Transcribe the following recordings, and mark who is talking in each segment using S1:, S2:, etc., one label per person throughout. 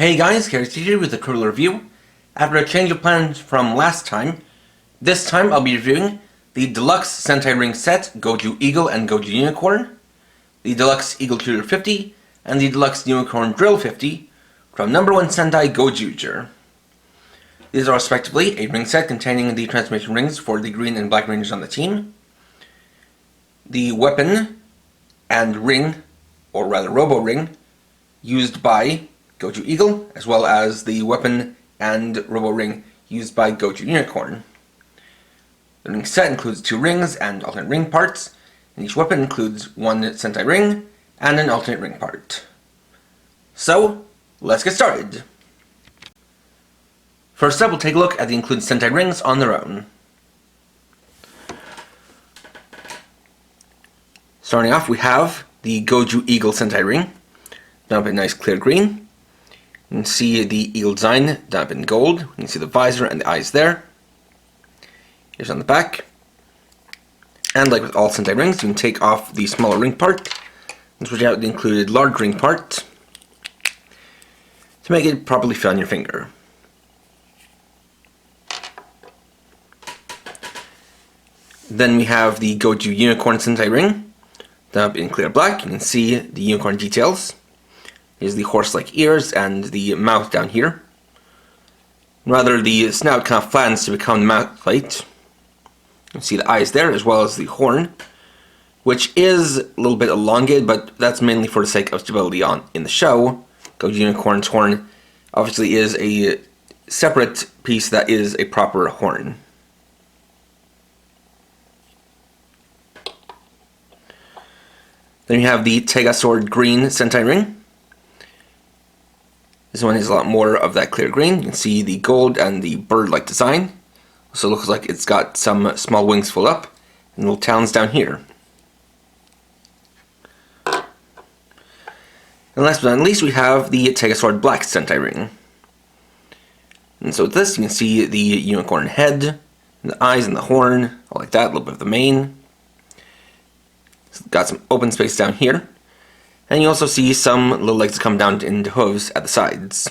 S1: Hey guys, here's here with a quick review. After a change of plans from last time, this time I'll be reviewing the Deluxe Sentai Ring Set Gojou Eagle and Gojou Unicorn, the Deluxe Eagle Shooter 50, and the Deluxe Unicorn Drill 50 from #1 Sentai GozyuEagle. These are respectively a ring set containing the transformation rings for the green and black rangers on the team, the weapon and ring, or rather robo ring, used by Gojou Eagle, as well as the weapon and robo ring used by Gojou Unicorn. The ring set includes 2 rings and alternate ring parts, and each weapon includes 1 Sentai ring and an alternate ring part. So, let's get started. First up, we'll take a look at the included Sentai rings on their own. Starting off, we have the Gojou Eagle Sentai ring, done up in nice clear green. You can see the eagle design done up in gold. You can see the visor and the eyes there. Here's on the back. And like with all Sentai rings, you can take off the smaller ring part and switch out the included large ring part to make it properly fit on your finger. Then we have the Gojou Unicorn Sentai ring, done up in clear black. You can see the unicorn details. Here's the horse-like ears and the mouth down here. Rather, the snout kind of flattens to become the mouth plate. You can see the eyes there, as well as the horn, which is a little bit elongated, but that's mainly for the sake of stability in the show. Gojou Unicorn's horn obviously is a separate piece that is a proper horn. Then you have the Tega Sword Green Sentai ring. This one is a lot more of that clear green. You can see the gold and the bird-like design. Also looks like it's got some small wings full up and little talons down here. And last but not least, we have the Tega Sword Black Sentai ring. And so with this, you can see the unicorn head, and the eyes and the horn, all like that, a little bit of the mane. It's got some open space down here. And you also see some little legs come down into hooves at the sides.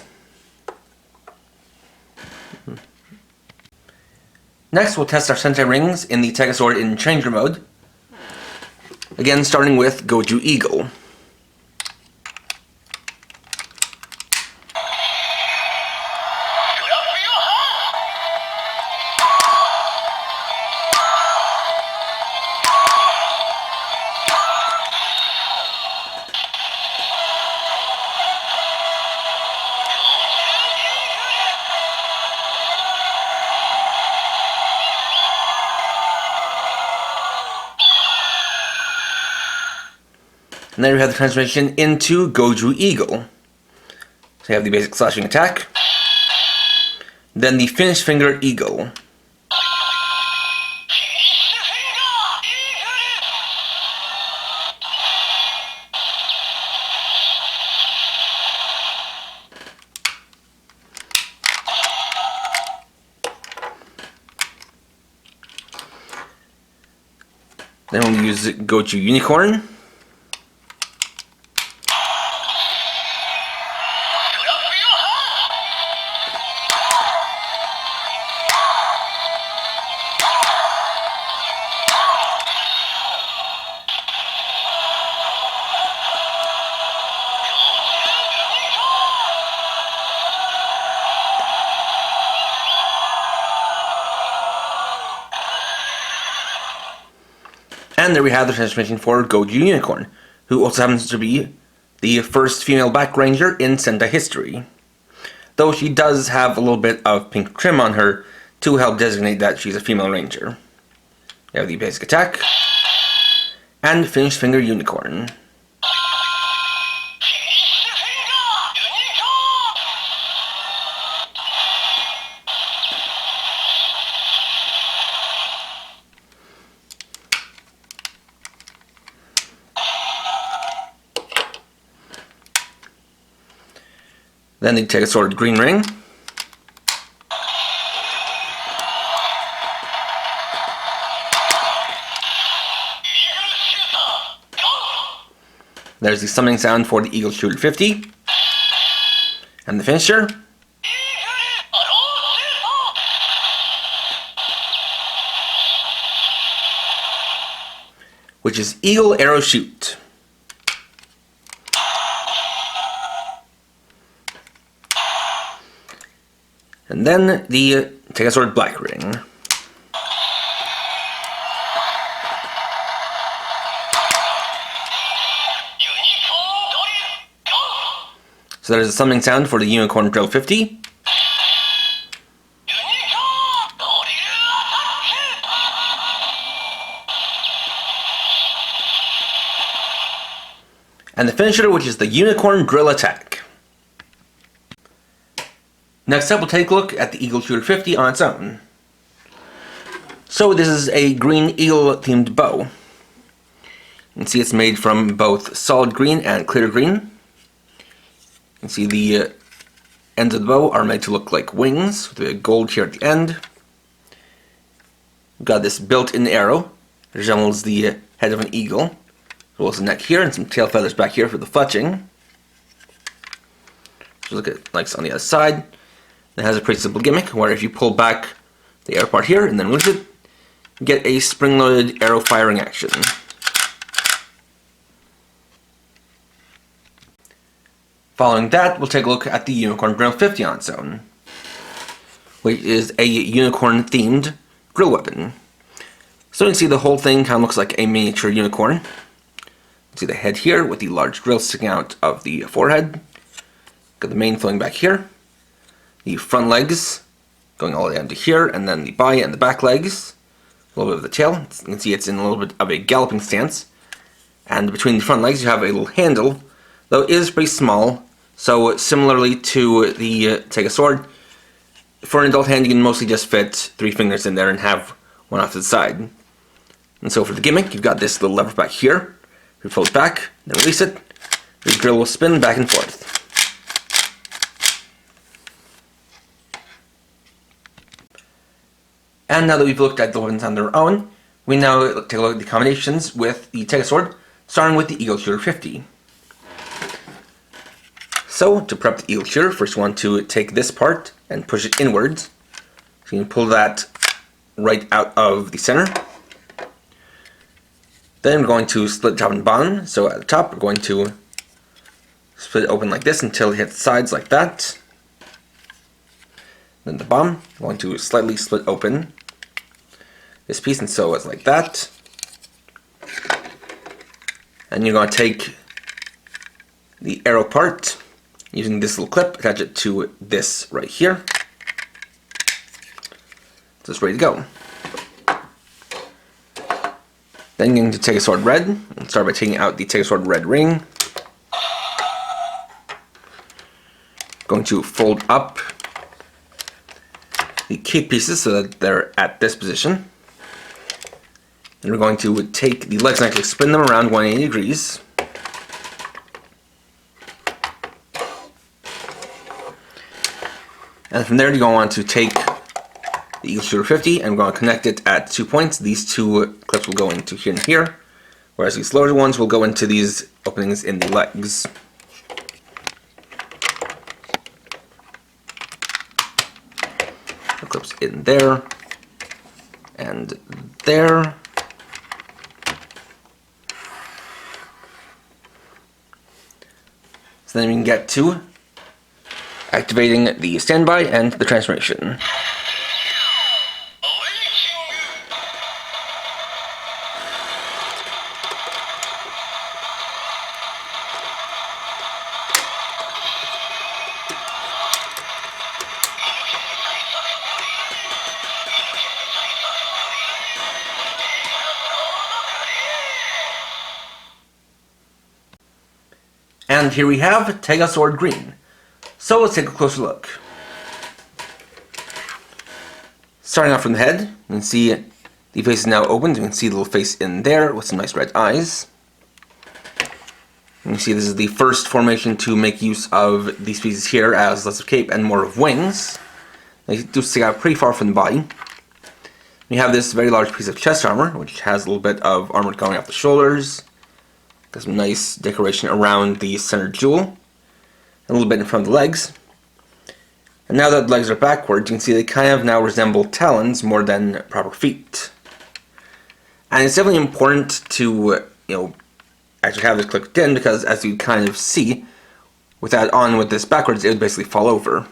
S1: Next, we'll test our Sentai rings in the Tega Sword in Changer mode. Again, starting with Gojou Eagle. And then we have the transformation into Gojou Eagle. So you have the basic slashing attack, then the finished finger Eagle. Then we'll use Gojou Unicorn. And there we have the transformation for Gojou Unicorn, who also happens to be the first female back ranger in Sentai history. Though she does have a little bit of pink trim on her to help designate that she's a female ranger. You have the basic attack, and finished finger Unicorn. Then they take a sword green ring. There's the summoning sound for the Eagle Shooter 50. And the finisher, which is Eagle Arrow Shoot. And then the Tegasword Black Ring. So there's a summoning sound for the Unicorn Drill 50. And the finisher, which is the Unicorn Drill Attack. Next up, we'll take a look at the Eagle Shooter 50 on its own. So this is a green eagle themed bow. You can see it's made from both solid green and clear green. You can see the ends of the bow are made to look like wings, with the gold here at the end. We've got this built-in arrow, that resembles the head of an eagle, as well as the neck here, and some tail feathers back here for the fletching. So look at like on the other side. It has a pretty simple gimmick, where if you pull back the arrow part here and then release it, you get a spring-loaded arrow firing action. Following that, we'll take a look at the Unicorn Drill 50 on its own, which is a unicorn-themed drill weapon. So you can see the whole thing kind of looks like a miniature unicorn. You can see the head here with the large drill sticking out of the forehead. Got the mane flowing back here. The front legs going all the way down to here, and then the body and the back legs. A little bit of the tail. You can see it's in a little bit of a galloping stance. And between the front legs you have a little handle, though it is pretty small. So similarly to the Tegasword, for an adult hand you can mostly just fit 3 fingers in there and have one off to the side. And so for the gimmick, you've got this little lever back here. You fold it back, then release it. The drill will spin back and forth. And now that we've looked at the weapons on their own, we now take a look at the combinations with the Tegasword, starting with the Eagle Shooter 50. So, to prep the Eagle Shooter, first you want to take this part and push it inwards. So you can pull that right out of the center. Then we're going to split top and bottom. So at the top we're going to split it open like this until it hits the sides like that. Then the bottom, we're going to slightly split open this piece, and so it's like that. And you're going to take the arrow part, using this little clip, attach it to this right here. So it's ready to go. Then you're going to take a Tegasword Red, and start by taking out the Tegasword Red ring. Going to fold up the key pieces so that they're at this position. Then we're going to take the legs and actually spin them around 180 degrees. And from there you're going to want to take the Eagle Shooter 50 and we're going to connect it at 2 points. These 2 clips will go into here and here, whereas these larger ones will go into these openings in the legs. The clips in there and there. So then we can get to activating the standby and the transformation. And here we have Tegasword Green. So let's take a closer look. Starting off from the head, you can see the face is now opened. You can see the little face in there with some nice red eyes. You can see this is the first formation to make use of these pieces here as less of cape and more of wings. They do stick out pretty far from the body. We have this very large piece of chest armor, which has a little bit of armor going off the shoulders. Got some nice decoration around the center jewel. A little bit in front of the legs. And now that the legs are backwards, you can see they kind of now resemble talons more than proper feet. And it's definitely important to, actually have this clicked in, because as you kind of see, with that on with this backwards, it would basically fall over.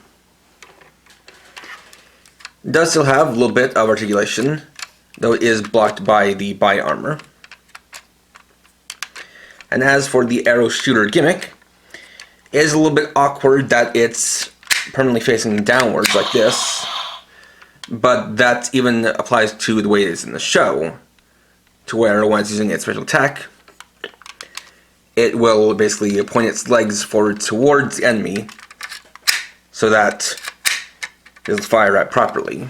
S1: It does still have a little bit of articulation, though it is blocked by the body armor. And as for the arrow shooter gimmick, it is a little bit awkward that it's permanently facing downwards like this, but that even applies to the way it is in the show, to where when it's using its special attack, it will basically point its legs forward towards the enemy so that it'll fire at properly.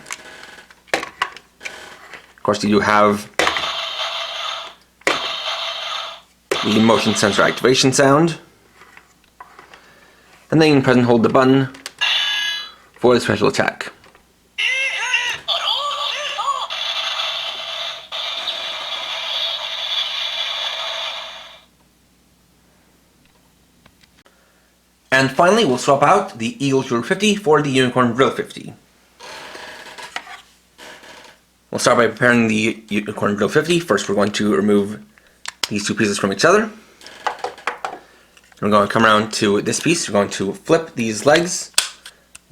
S1: Of course, you do have the motion sensor activation sound, and then you can press and hold the button for the special attack. And finally, we'll swap out the Eagle Shooter 50 for the Unicorn Drill 50. We'll start by preparing the Unicorn Drill 50. First, we're going to remove these two pieces from each other. We're going to come around to this piece. We're going to flip these legs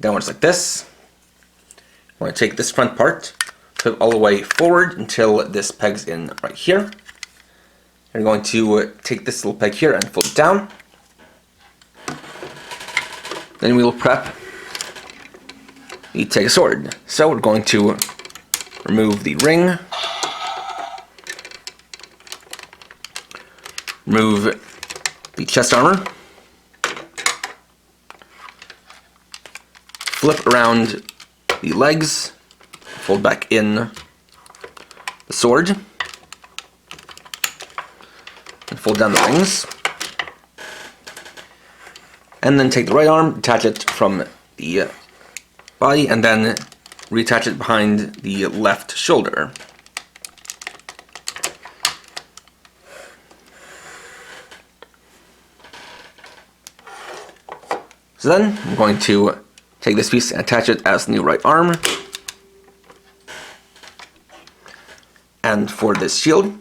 S1: downwards like this. We're going to take this front part, flip all the way forward until this pegs in right here. We're going to take this little peg here and fold it down. Then we will prep the Take Sword. So we're going to remove the ring, remove the chest armor, flip around the legs, fold back in the sword, and fold down the rings. And then take the right arm, detach it from the body, and then reattach it behind the left shoulder. So then I'm going to take this piece and attach it as the new right arm. And for this shield,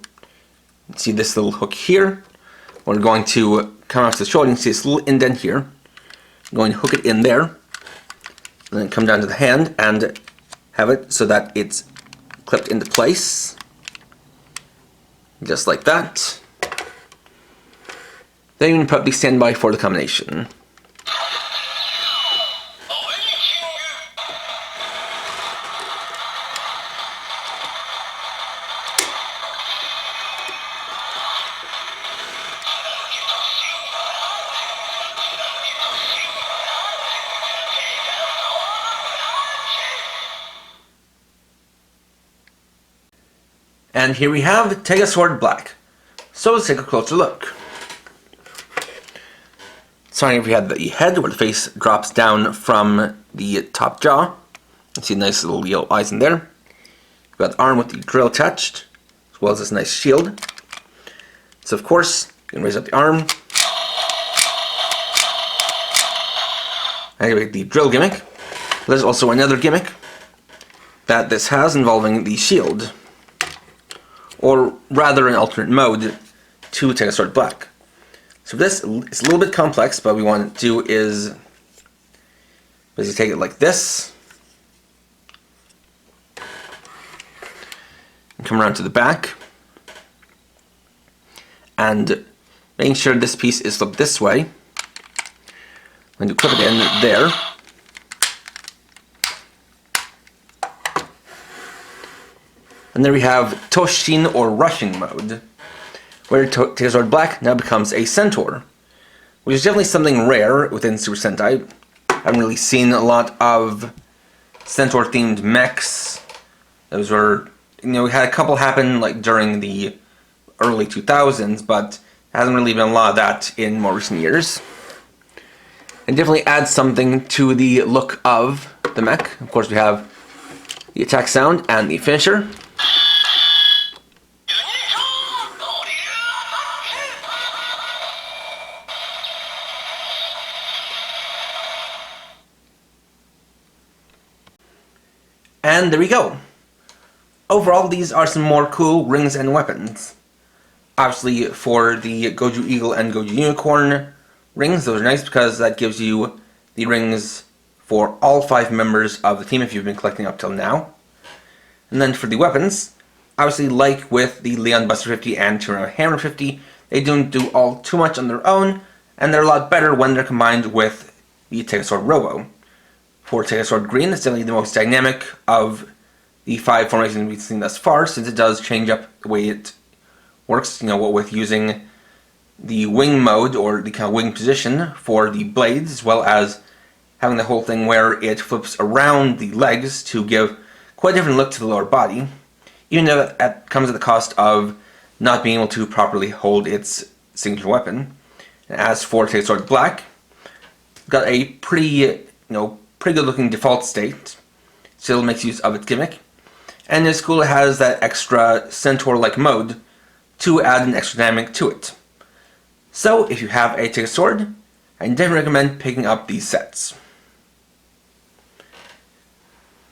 S1: see this little hook here. We're going to come off the shoulder and see this little indent here. I'm going to hook it in there, and then come down to the hand and have it so that it's clipped into place, just like that. Then you can put the standby for the combination. And here we have Take Sword Black. So let's take a closer look. Starting, we have the head where the face drops down from the top jaw. You see nice little yellow eyes in there. We've got the arm with the drill attached, as well as this nice shield. So of course, you can raise up the arm. Activate the drill gimmick. There's also another gimmick that this has involving the shield, or rather an alternate mode to Take Sword Black. So this is a little bit complex, but what we want to do is basically take it like this, and come around to the back, and making sure this piece is flipped this way. I'm going to clip it in there. And there we have Toshin, or rushing mode, where Take Sword Black now becomes a centaur, which is definitely something rare within Super Sentai. I haven't really seen a lot of centaur-themed mechs. Those were, we had a couple happen like during the early 2000s, but there hasn't really been a lot of that in more recent years. And definitely adds something to the look of the mech. Of course, we have the attack sound and the finisher. And there we go. Overall, these are some more cool rings and weapons. Obviously, for the Gojou Eagle and Gojou Unicorn rings, those are nice because that gives you the rings for all 5 members of the team if you've been collecting up till now. And then for the weapons, obviously like with the Leon Buster 50 and Tyranno Hammer 50, they don't do all too much on their own, and they're a lot better when they're combined with the Take-A-Sword Robo. For Take-A-Sword Green, it's definitely the most dynamic of the 5 formations we've seen thus far, since it does change up the way it works, with using the wing mode, or the kind of wing position for the blades, as well as having the whole thing where it flips around the legs to give quite a different look to the lower body, even though that comes at the cost of not being able to properly hold its signature weapon. And as for Take-A-Sword Black, it's got a pretty good looking default state, still makes use of its gimmick, and it's cool it has that extra centaur-like mode to add an extra dynamic to it. So if you have a Take-A-Sword, I definitely recommend picking up these sets.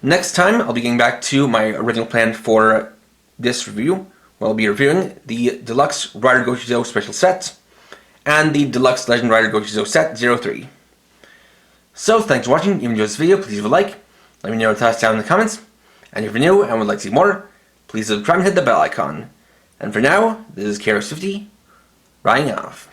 S1: Next time, I'll be getting back to my original plan for this review, where I'll be reviewing the Deluxe Rider Gojou Special Set and the Deluxe Legend Rider Gojou Set 03. So, thanks for watching. If you enjoyed this video, please leave a like. Let me know your thoughts down in the comments. And if you're new and would like to see more, please subscribe and hit the bell icon. And for now, this is KRS50, riding off.